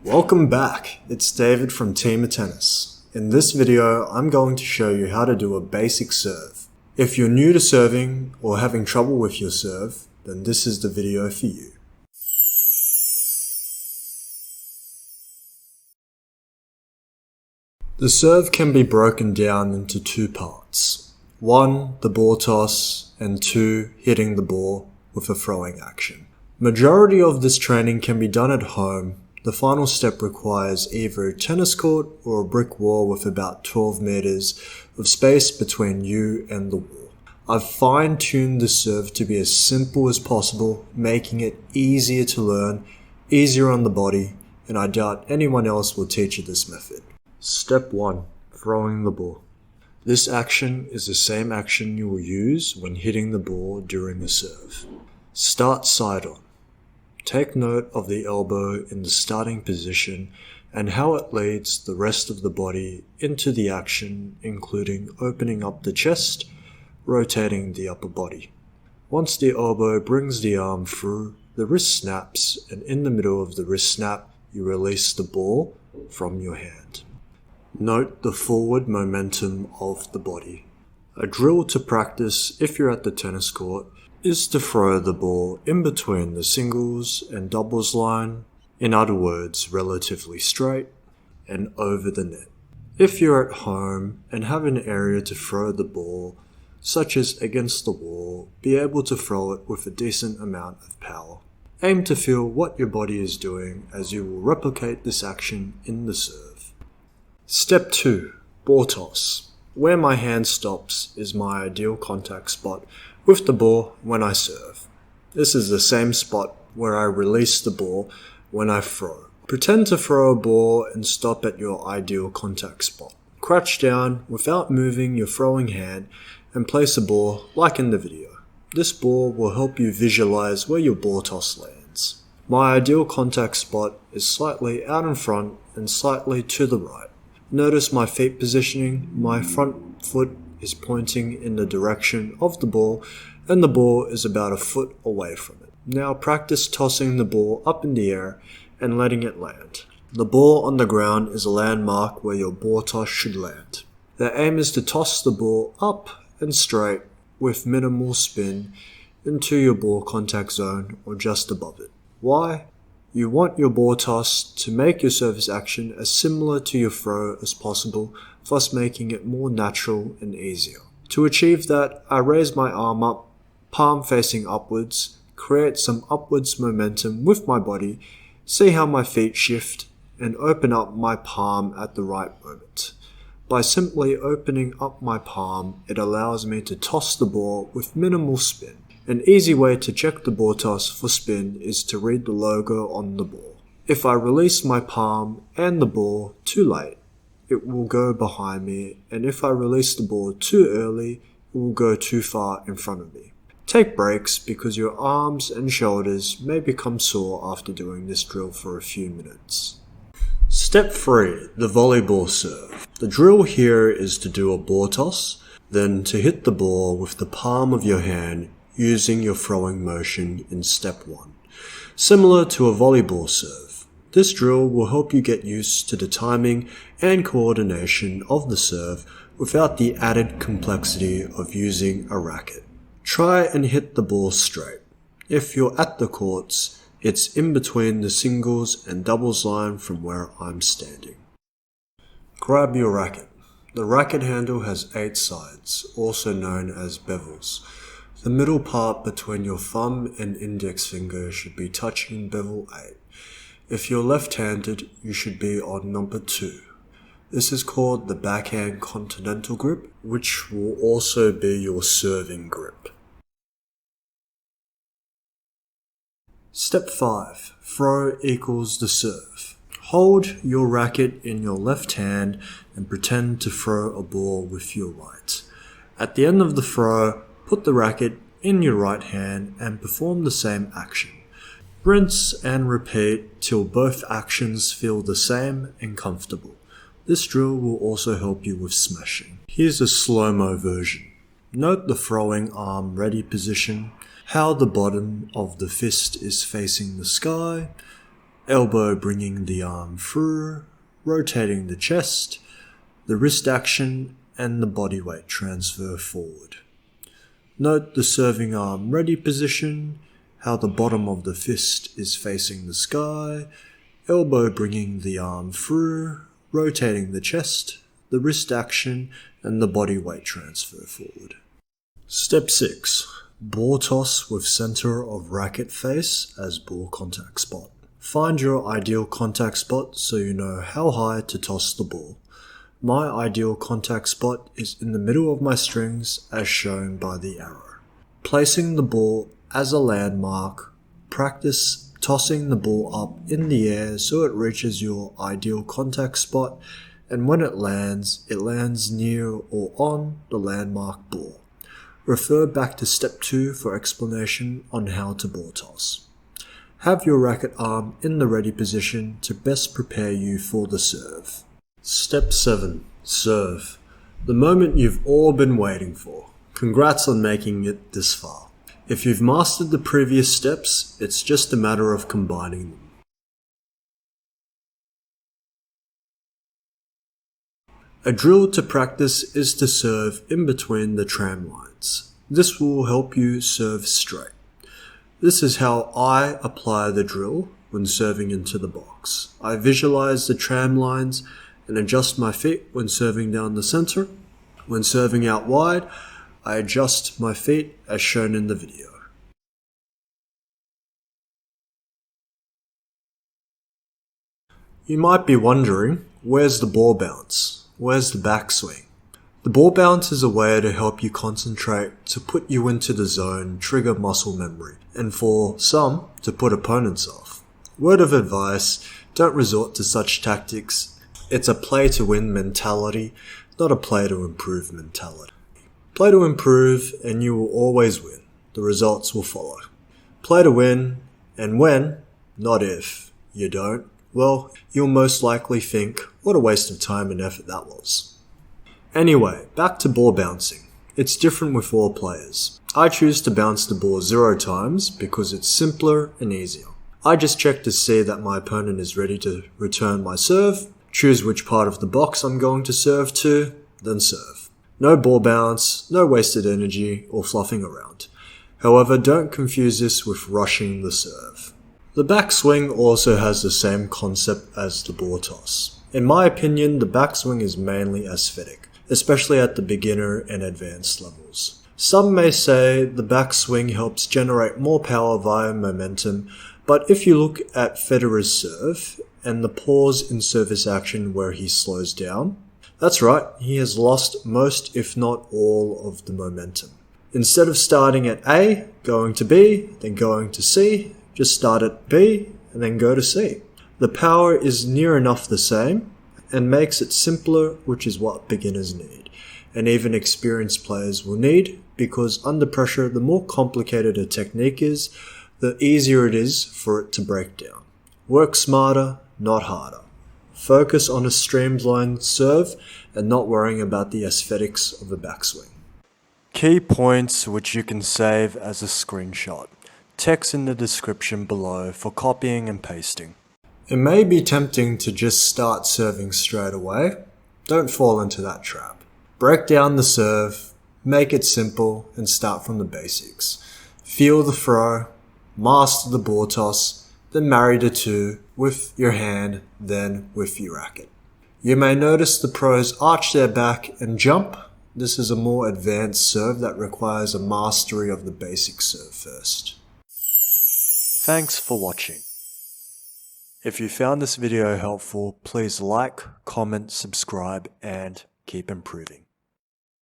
Welcome back, it's David from Team of Tennis. In this video, I'm going to show you how to do a basic serve. If you're new to serving or having trouble with your serve, then this is the video for you. The serve can be broken down into two parts. 1, the ball toss, and 2, hitting the ball with a throwing action. Majority of this training can be done at home. The final step requires either a tennis court or a brick wall with about 12 meters of space between you and the wall. I've fine-tuned the serve to be as simple as possible, making it easier to learn, easier on the body, and I doubt anyone else will teach you this method. Step 1. Throwing the ball. This action is the same action you will use when hitting the ball during the serve. Start side on. Take note of the elbow in the starting position and how it leads the rest of the body into the action, including opening up the chest, rotating the upper body. Once the elbow brings the arm through, the wrist snaps, and in the middle of the wrist snap, you release the ball from your hand. Note the forward momentum of the body. A drill to practice if you're at the tennis court is to throw the ball in between the singles and doubles line, in other words, relatively straight, and over the net. If you're at home and have an area to throw the ball, such as against the wall, be able to throw it with a decent amount of power. Aim to feel what your body is doing as you will replicate this action in the serve. Step 2. Ball toss. Where my hand stops is my ideal contact spot with the ball when I serve. This is the same spot where I release the ball when I throw. Pretend to throw a ball and stop at your ideal contact spot. Crouch down without moving your throwing hand and place a ball like in the video. This ball will help you visualize where your ball toss lands. My ideal contact spot is slightly out in front and slightly to the right. Notice my feet positioning. My front foot is pointing in the direction of the ball and the ball is about a foot away from it. Now practice tossing the ball up in the air and letting it land. The ball on the ground is a landmark where your ball toss should land. The aim is to toss the ball up and straight with minimal spin into your ball contact zone or just above it. Why? You want your ball toss to make your service action as similar to your throw as possible, thus making it more natural and easier. To achieve that, I raise my arm up, palm facing upwards, create some upwards momentum with my body, see how my feet shift, and open up my palm at the right moment. By simply opening up my palm, it allows me to toss the ball with minimal spin. An easy way to check the ball toss for spin is to read the logo on the ball. If I release my palm and the ball too late, it will go behind me, and if I release the ball too early, it will go too far in front of me. Take breaks because your arms and shoulders may become sore after doing this drill for a few minutes. Step 3. The volleyball serve. The drill here is to do a ball toss, then to hit the ball with the palm of your hand using your throwing motion in step 1. Similar to a volleyball serve, this drill will help you get used to the timing and coordination of the serve without the added complexity of using a racket. Try and hit the ball straight. If you're at the courts, it's in between the singles and doubles line from where I'm standing. Grab your racket. The racket handle has 8 sides, also known as bevels. The middle part between your thumb and index finger should be touching bevel 8. If you're left-handed, you should be on number 2. This is called the Backhand Continental grip, which will also be your serving grip. Step 5. Throw equals the serve. Hold your racket in your left hand and pretend to throw a ball with your right. At the end of the throw, put the racket in your right hand and perform the same action. Rinse and repeat till both actions feel the same and comfortable. This drill will also help you with smashing. Here's a slow-mo version. Note the throwing arm ready position, how the bottom of the fist is facing the sky, elbow bringing the arm through, rotating the chest, the wrist action, and the body weight transfer forward. Note the serving arm ready position, how the bottom of the fist is facing the sky, elbow bringing the arm through, rotating the chest, the wrist action, and the body weight transfer forward. Step 6. Ball toss with center of racket face as ball contact spot. Find your ideal contact spot so you know how high to toss the ball. My ideal contact spot is in the middle of my strings as shown by the arrow. Placing the ball as a landmark, practice tossing the ball up in the air so it reaches your ideal contact spot, and when it lands near or on the landmark ball. Refer back to step 2 for explanation on how to ball toss. Have your racket arm in the ready position to best prepare you for the serve. Step 7. Serve. The moment you've all been waiting for. Congrats on making it this far. If you've mastered the previous steps, it's just a matter of combining them. A drill to practice is to serve in between the tram lines. This will help you serve straight. This is how I apply the drill when serving into the box. I visualize the tram lines and adjust my feet when serving down the center. When serving out wide, I adjust my feet as shown in the video. You might be wondering, where's the ball bounce? Where's the backswing? The ball bounce is a way to help you concentrate, to put you into the zone, trigger muscle memory, and for some, to put opponents off. Word of advice, don't resort to such tactics. It's a play to win mentality, not a play to improve mentality. Play to improve and you will always win. The results will follow. Play to win, and when, not if, you don't, well, you'll most likely think, what a waste of time and effort that was. Anyway, back to ball bouncing. It's different with all players. I choose to bounce the ball 0 times because it's simpler and easier. I just check to see that my opponent is ready to return my serve, choose which part of the box I'm going to serve to, then serve. No ball bounce, no wasted energy or fluffing around. However, don't confuse this with rushing the serve. The backswing also has the same concept as the ball toss. In my opinion, the backswing is mainly aesthetic, especially at the beginner and advanced levels. Some may say the backswing helps generate more power via momentum, but if you look at Federer's serve and the pause in service action where he slows down, that's right, he has lost most if not all of the momentum. Instead of starting at A, going to B, then going to C, just start at B and then go to C. The power is near enough the same and makes it simpler, which is what beginners need, and even experienced players will need, because under pressure, the more complicated a technique is, the easier it is for it to break down. Work smarter, not harder. Focus on a streamlined serve and not worrying about the aesthetics of a backswing. Key points which you can save as a screenshot. Text in the description below for copying and pasting. It may be tempting to just start serving straight away. Don't fall into that trap. Break down the serve, make it simple, and start from the basics. Feel the throw, master the ball toss, then marry the two with your hand, then with your racket. You may notice the pros arch their back and jump. This is a more advanced serve that requires a mastery of the basic serve first. Thanks for watching. If you found this video helpful, please like, comment, subscribe, and keep improving.